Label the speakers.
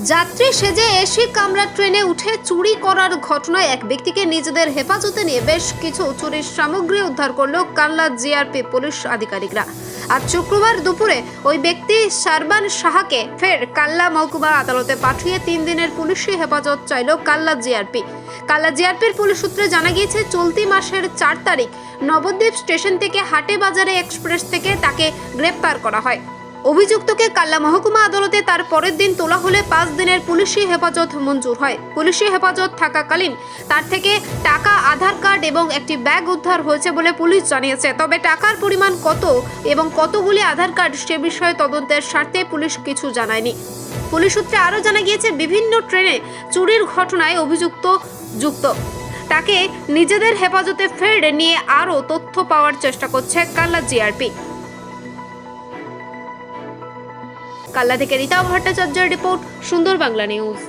Speaker 1: যাত্রী সেজে এসি কামরা ট্রেনে উঠে চুরি করার ঘটনায় এক ব্যক্তিকে নিজেদের হেফাজতে নিয়ে বেশ কিছু চুরির সামগ্রী উদ্ধার করল কাল্লা জিআরপি পুলিশ আধিকারিকরা। আজ শুক্রবার দুপুরে ওই ব্যক্তি শারবান সাহাকে ফের কাল্লা মহকুমা আদালতে পাঠিয়ে 3 দিনের পুলিশি হেফাজত চাইল কাল্লা জিআরপি। কাল্লা জিআরপির পুলিশ সূত্রে জানা গিয়েছে, চলতি মাসের 4 তারিখ নবদ্বীপ স্টেশন থেকে হাটে বাজারে এক্সপ্রেস থেকে তাকে গ্রেপ্তার করা হয়। অভিযুক্তকে কাল্লা মহকুমা আদালতে তার পরের দিন তোলা হলে 5 দিনের পুলিশি হেফাজত মঞ্জুর হয়। পুলিশি হেফাজত থাকাকালীন তার থেকে টাকা, আধার কার্ড এবং একটি ব্যাগ উদ্ধার হয়েছে বলে পুলিশ জানিয়েছে। তবে টাকার পরিমাণ কত এবং কতগুলি আধার কার্ড সে বিষয়ে তদন্তের স্বার্থে পুলিশ কিছু জানায়নি। পুলিশ সূত্রে আরও জানা গিয়েছে, বিভিন্ন ট্রেনে চুরির ঘটনায় অভিযুক্ত তাকে নিজেদের হেফাজতে ফের নিয়ে আরও তথ্য পাওয়ার চেষ্টা করছে কাল্লা জিআরপি। কাল্লা থেকে রীতা ভট্টাচার্যের রিপোর্ট, সুন্দর বাংলা নিউজ।